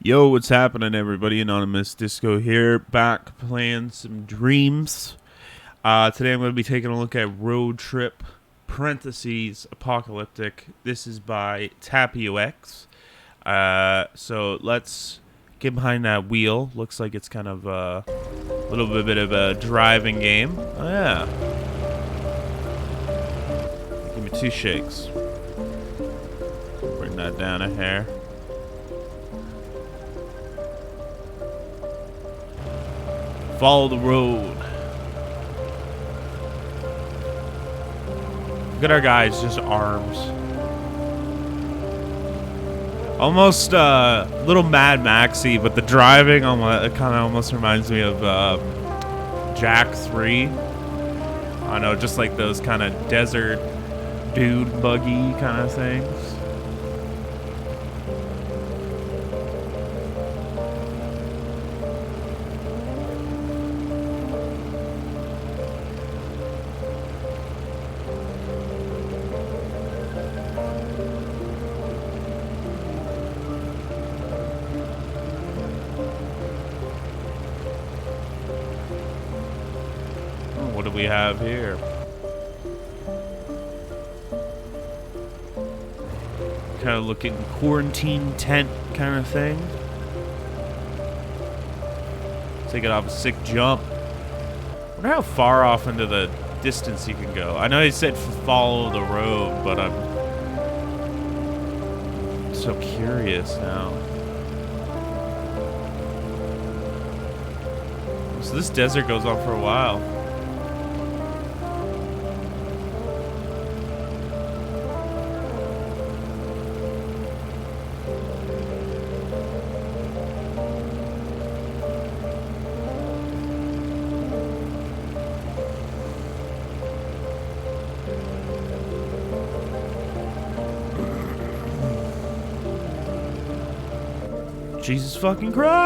Yo, what's happening, everybody? Anonymous Disco here, back playing some Dreams. Today I'm going to be taking a look at Road Trip, parentheses, Apocalyptic. This is by Tapiox. So let's get behind that wheel. Looks like it's kind of a little bit of a driving game. Oh, yeah. Give me 2 shakes. Bring that down a hair. Follow the road. Look at our guys, just arms. Almost little Mad Maxy, but the driving it kind of almost reminds me of Jack 3. I know, just like those kind of desert dude buggy kind of things. What do we have here? Kind of looking quarantine tent kind of thing. Take it off a sick jump. Wonder how far off into the distance you can go. I know he said follow the road, but I'm so curious now. So this desert goes on for a while. Jesus fucking Christ!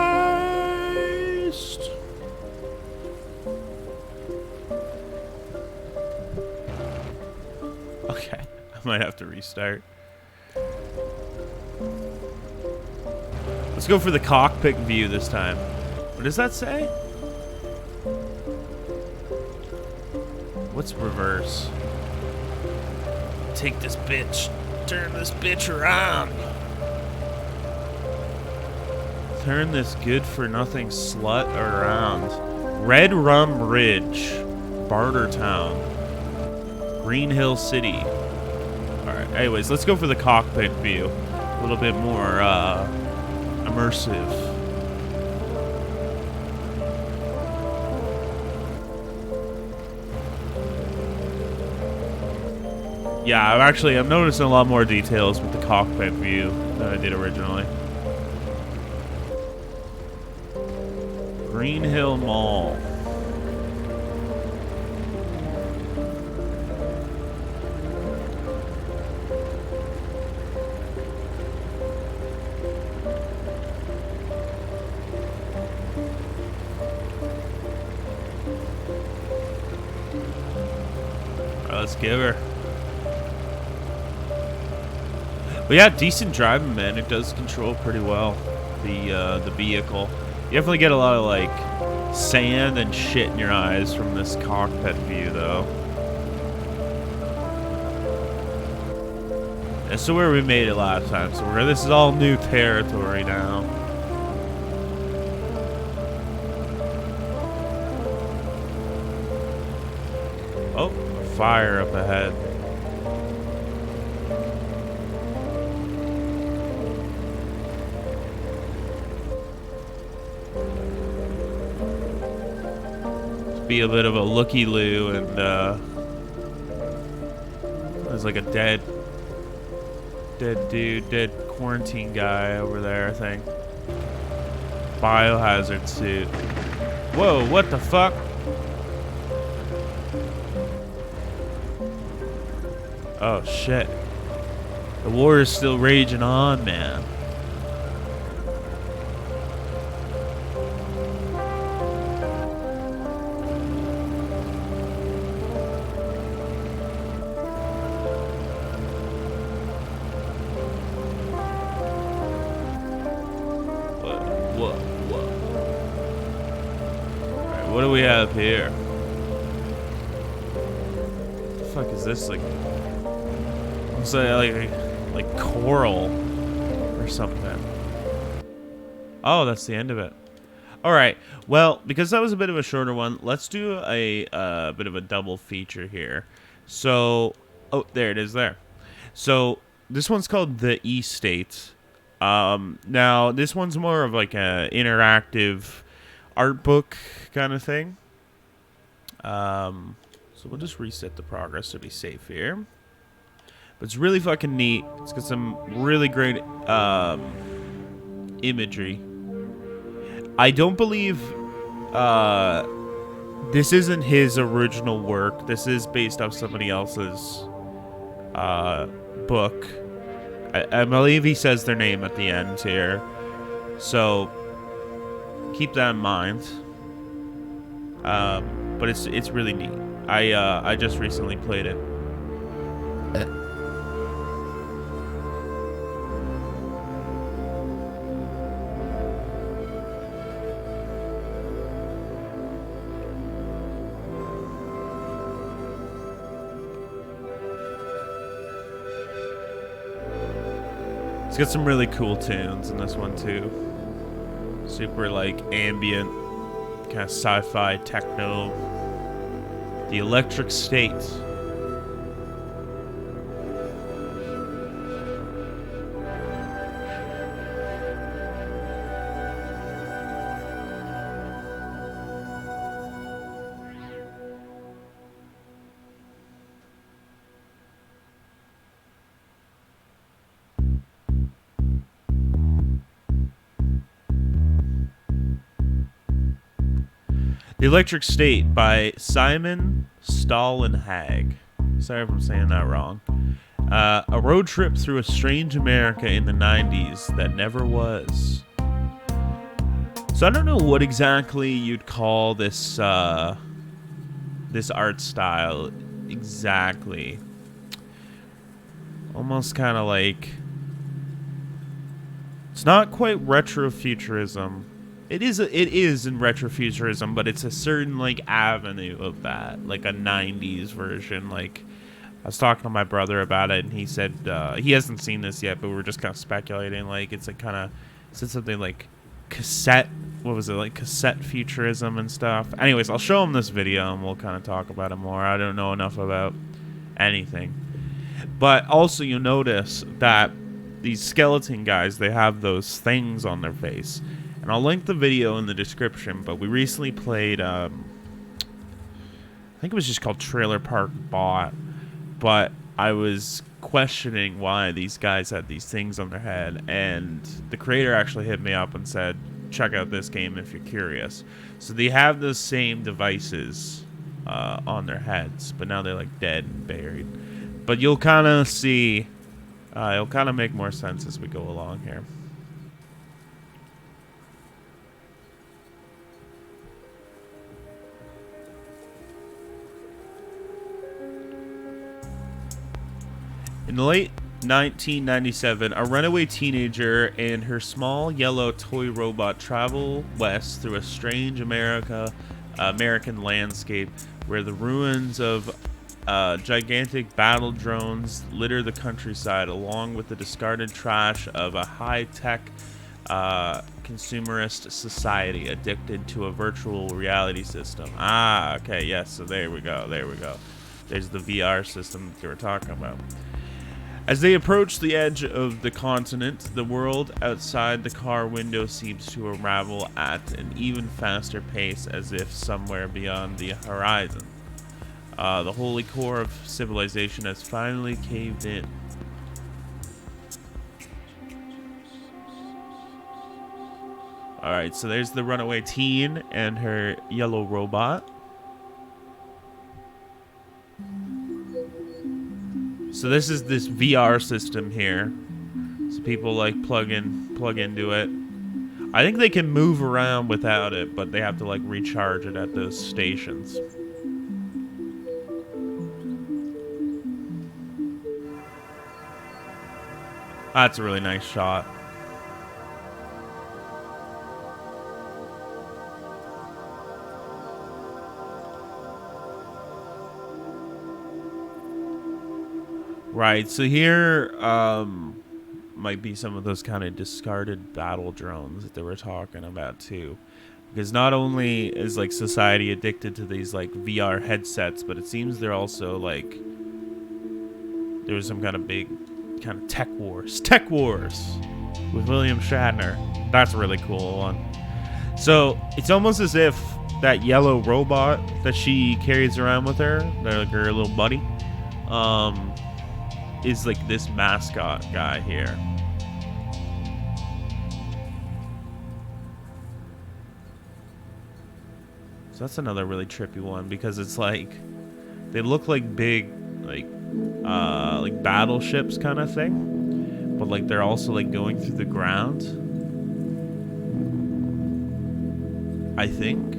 Okay, I might have to restart. Let's go for the cockpit view this time. What does that say? What's reverse? Take this bitch. Turn this bitch around. Turn this good-for-nothing slut around. Red Rum Ridge. Bartertown. Green Hill City. Alright, anyways, let's go for the cockpit view. A little bit more, immersive. Yeah, I'm noticing a lot more details with the cockpit view than I did originally. Green Hill Mall. Alright, let's give her. But yeah, decent driving, man. It does control pretty well the vehicle. You definitely get a lot of, like, sand and shit in your eyes from this cockpit view, though. That's where we made it last time, so this is all new territory now. Oh, a fire up ahead. Be a bit of a looky-loo, and there's like a dead quarantine guy over there, I think. Biohazard suit. Whoa, what the fuck? Oh shit. The war is still raging on, man. whoa, whoa. Alright, what do we have here? What the fuck is this? Like, I'm saying like coral or something. Oh, that's the end of it. All right. Well, because that was a bit of a shorter one, let's do a bit of a double feature here. So, oh, there it is there. So, this one's called The E-State. Now, this one's more of like a interactive art book kind of thing. So we'll just reset the progress to be safe here. But it's really fucking neat. It's got some really great imagery. I don't believe this isn't his original work. This is based off somebody else's book. I believe he says their name at the end here. So keep that in mind. But it's really neat. I just recently played it. It's got some really cool tunes in this one too. Super like ambient, kind of sci-fi techno. The Electric State. The Electric State by Simon Stollenhag. Sorry if I'm saying that wrong. A road trip through a strange America in the 90s that never was. So I don't know what exactly you'd call this this art style exactly. Almost kind of like... It's not quite retrofuturism. It is in retrofuturism, but it's a certain like avenue of that, like a 90s version. Like I was talking to my brother about it, and he said he hasn't seen this yet, but we were just kind of speculating. Like it's a kind of said something like cassette. What was it, like cassette futurism and stuff? Anyways, I'll show him this video, and we'll kind of talk about it more. I don't know enough about anything, but also you'll notice that these skeleton guys, they have those things on their face. And I'll link the video in the description, but we recently played, I think it was just called Trailer Park Bot, but I was questioning why these guys had these things on their head, and the creator actually hit me up and said, check out this game if you're curious. So they have those same devices on their heads, but now they're like dead and buried. But you'll kind of see, it'll kind of make more sense as we go along here. In the late 1997, a runaway teenager and her small yellow toy robot travel west through a strange American landscape where the ruins of gigantic battle drones litter the countryside, along with the discarded trash of a high-tech consumerist society addicted to a virtual reality system. Ah, okay, yes, so there we go, there we go. There's the VR system that you were talking about. As they approach the edge of the continent, the world outside the car window seems to unravel at an even faster pace, as if somewhere beyond the horizon. The holy core of civilization has finally caved in. Alright, so there's the runaway teen and her yellow robot. So this is this VR system here. So people like plug into it. I think they can move around without it, but they have to like recharge it at those stations. That's a really nice shot. Right. So here might be some of those kind of discarded battle drones that they were talking about too. Because not only is like society addicted to these like VR headsets, but it seems they're also like there was some kind of big kind of tech wars. Tech wars with William Shatner. That's a really cool one. So it's almost as if that yellow robot that she carries around with her, like her little buddy, is like this mascot guy here. So that's another really trippy one because it's like they look like big like battleships kind of thing, but like they're also like going through the ground. I think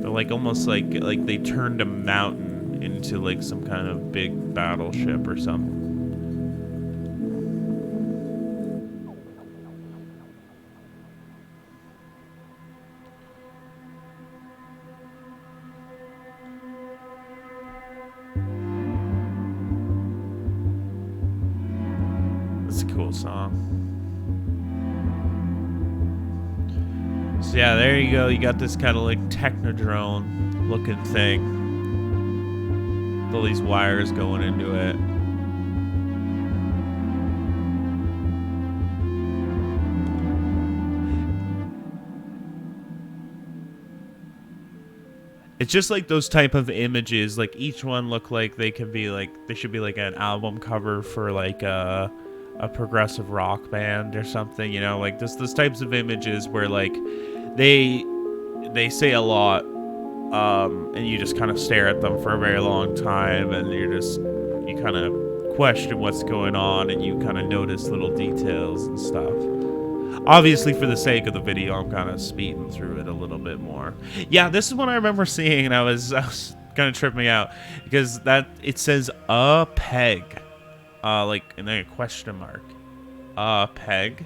they're like almost like they turned a mountain into like some kind of big battleship or something. That's a cool song. So yeah, there you go. You got this kind of like technodrone looking thing. With all these wires going into it. It's just like those type of images. Like each one look like they could be like they should be like an album cover for like a progressive rock band or something. You know, like this types of images where like they say a lot, and you just kind of stare at them for a very long time, and you kind of question what's going on, and you kind of notice little details and stuff. Obviously, for the sake of the video, I'm kind of speeding through it a little bit more. Yeah, this is what I remember seeing, and I was kind of tripping me out because it says a peg, like and then a question mark, a peg.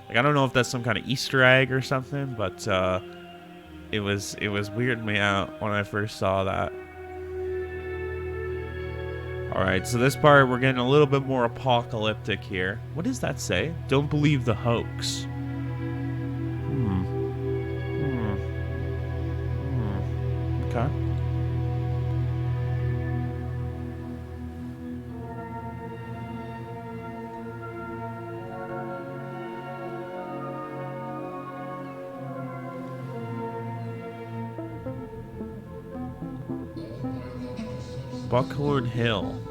Like I don't know if that's some kind of Easter egg or something, but it was weirding me out when I first saw that. All right, so this part we're getting a little bit more apocalyptic here. What does that say? Don't believe the hoax. Okay. Buckhorn Hill.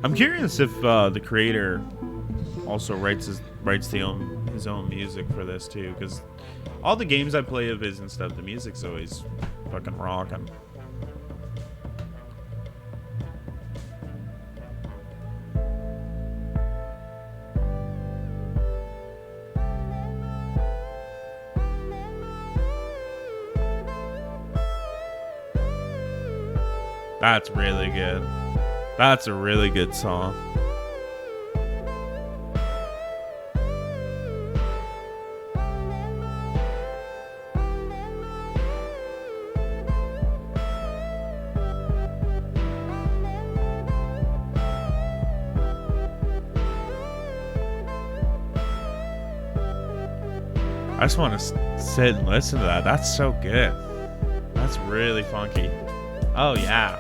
I'm curious if the creator also writes his own music for this too, because all the games I play of his and stuff, the music's always fucking rocking. That's really good. That's a really good song. I just want to sit and listen to that. That's so good. That's really funky. Oh, yeah.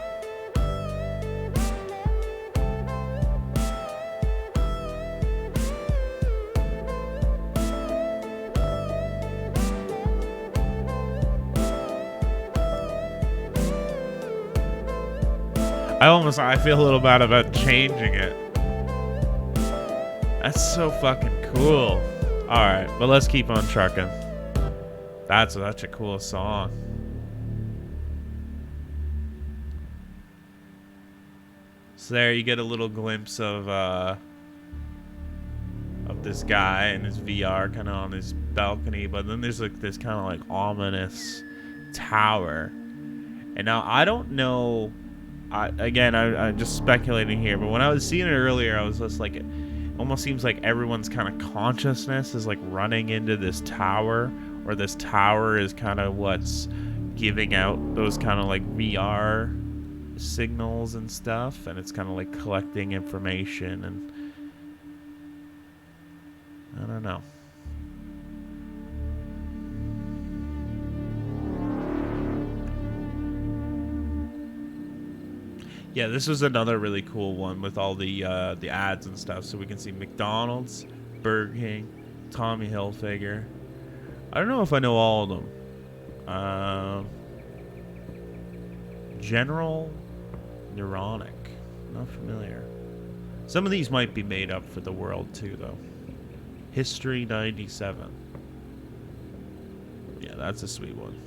I feel a little bad about changing it. That's so fucking cool. Alright, but let's keep on trucking. That's such a cool song. So there you get a little glimpse of this guy and his VR kind of on his balcony, but then there's like this kind of like ominous tower. And now I don't know. I'm just speculating here, but when I was seeing it earlier, I was just like, it almost seems like everyone's kind of consciousness is like running into this tower, or this tower is kind of what's giving out those kind of like VR signals and stuff, and it's kind of like collecting information, and I don't know. Yeah, this was another really cool one with all the ads and stuff, so we can see McDonald's, Burger King, Tommy Hilfiger. I don't know if I know all of them. General Neuronic, not familiar. Some of these might be made up for the world too, though. History 97. Yeah, that's a sweet one.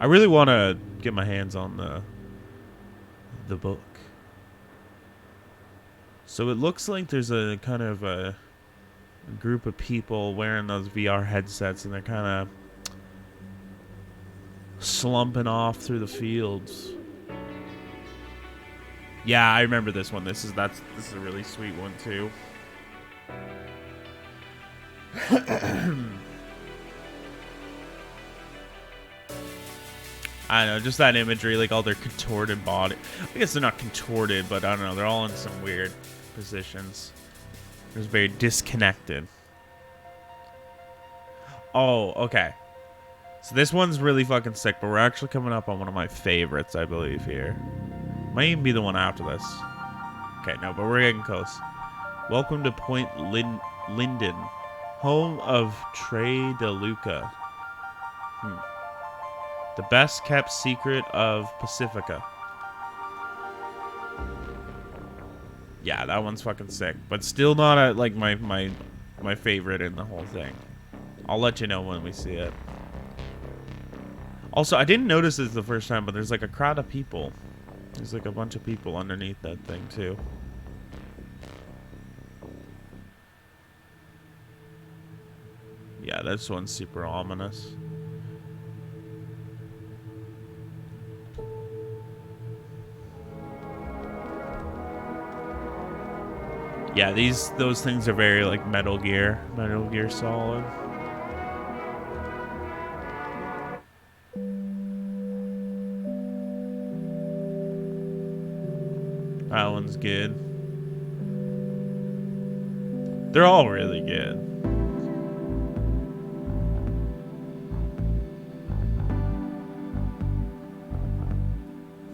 I really want to get my hands on the book. So it looks like there's a kind of a group of people wearing those VR headsets, and they're kind of slumping off through the fields. Yeah, I remember this one. This is a really sweet one too. I don't know, just that imagery, like all their contorted body. I guess they're not contorted, but I don't know, they're all in some weird positions. It was very disconnected. Oh, okay. So this one's really fucking sick, but we're actually coming up on one of my favorites, I believe, here. Might even be the one after this. Okay, no, but we're getting close. Welcome to Point Linden, home of Trey DeLuca. The best kept secret of Pacifica. Yeah, that one's fucking sick, but still not like my favorite in the whole thing. I'll let you know when we see it. Also, I didn't notice this the first time, but there's like a crowd of people. There's like a bunch of people underneath that thing too. Yeah, this one's super ominous. Yeah, those things are very like Metal Gear Solid. That one's good. They're all really good.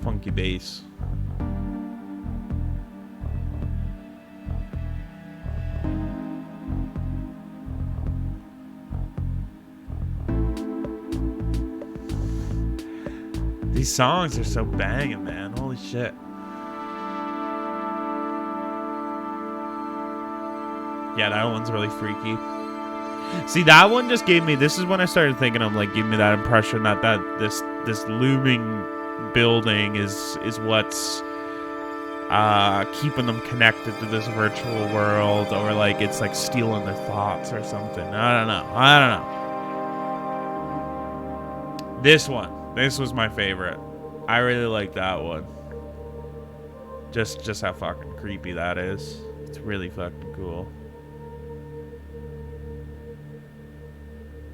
Funky bass. These songs are so banging, man. Holy shit. Yeah, that one's really freaky. See, that one just gave me... This is when I started thinking, I'm like, giving me that impression that this looming building is what's keeping them connected to this virtual world, or like it's like stealing their thoughts or something. I don't know. This was my favorite. I really like that one. Just how fucking creepy that is. It's really fucking cool.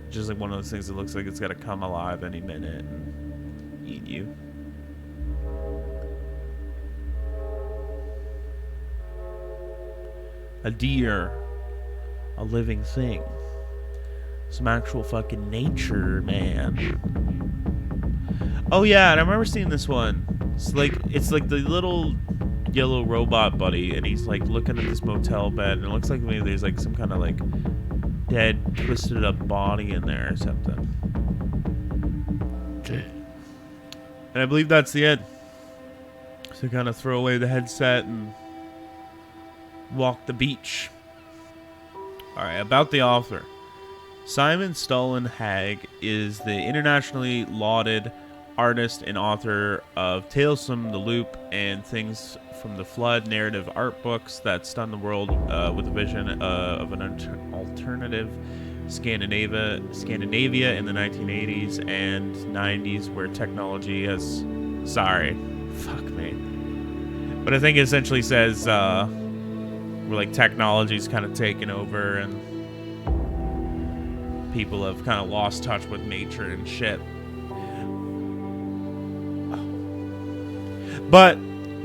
Just like one of those things that looks like it's gonna come alive any minute and eat you. A deer. A living thing. Some actual fucking nature, man. Oh yeah, and I remember seeing this one. It's like the little yellow robot buddy, and he's like looking at this motel bed, and it looks like maybe there's like some kind of like dead, twisted up body in there or something. And I believe that's the end. So kind of throw away the headset and walk the beach. Alright, about the author. Simon Stollenhag is the internationally lauded artist and author of Tales from the Loop and Things from the Flood narrative art books that stun the world with a vision of an alternative Scandinavia in the 1980s and 90s, where technology has... Sorry. Fuck me. But I think it essentially says where like technology's kind of taken over and people have kind of lost touch with nature and shit. But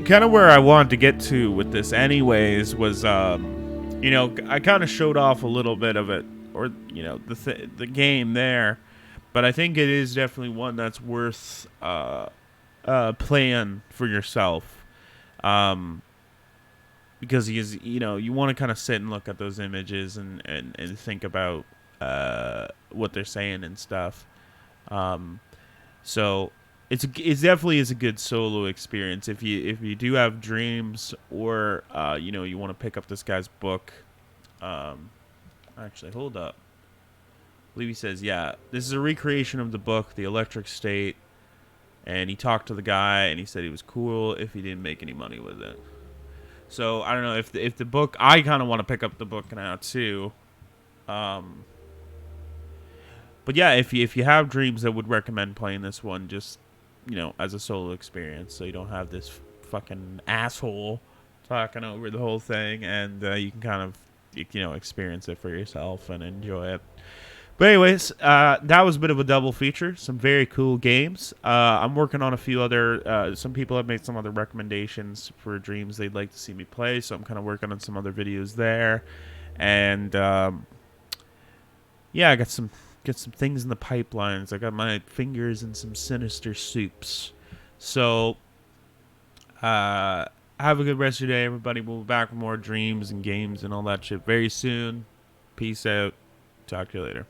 kind of where I wanted to get to with this anyways was, you know, I kind of showed off a little bit of it, or, you know, the game there, but I think it is definitely one that's worth playing for yourself, because you know, you want to kind of sit and look at those images and think about what they're saying and stuff. So it's definitely is a good solo experience if you do have dreams, or you know, you want to pick up this guy's book. Actually, hold up. I believe he says, yeah, this is a recreation of the book, The Electric State, and he talked to the guy and he said he was cool if he didn't make any money with it. So I don't know if the book, I kind of want to pick up the book now too. But yeah, if you have dreams, I would recommend playing this one, just, you know, as a solo experience, so you don't have this fucking asshole talking over the whole thing, and you can kind of, you know, experience it for yourself and enjoy it. But anyways, that was a bit of a double feature. Some very cool games. I'm working on a few other. Some people have made some other recommendations for dreams they'd like to see me play, so I'm kind of working on some other videos there. And yeah, I got some things in the pipelines. I got my fingers in some sinister soups. So have a good rest of your day, everybody. We'll be back with more dreams and games and all that shit very soon. Peace out. Talk to you later.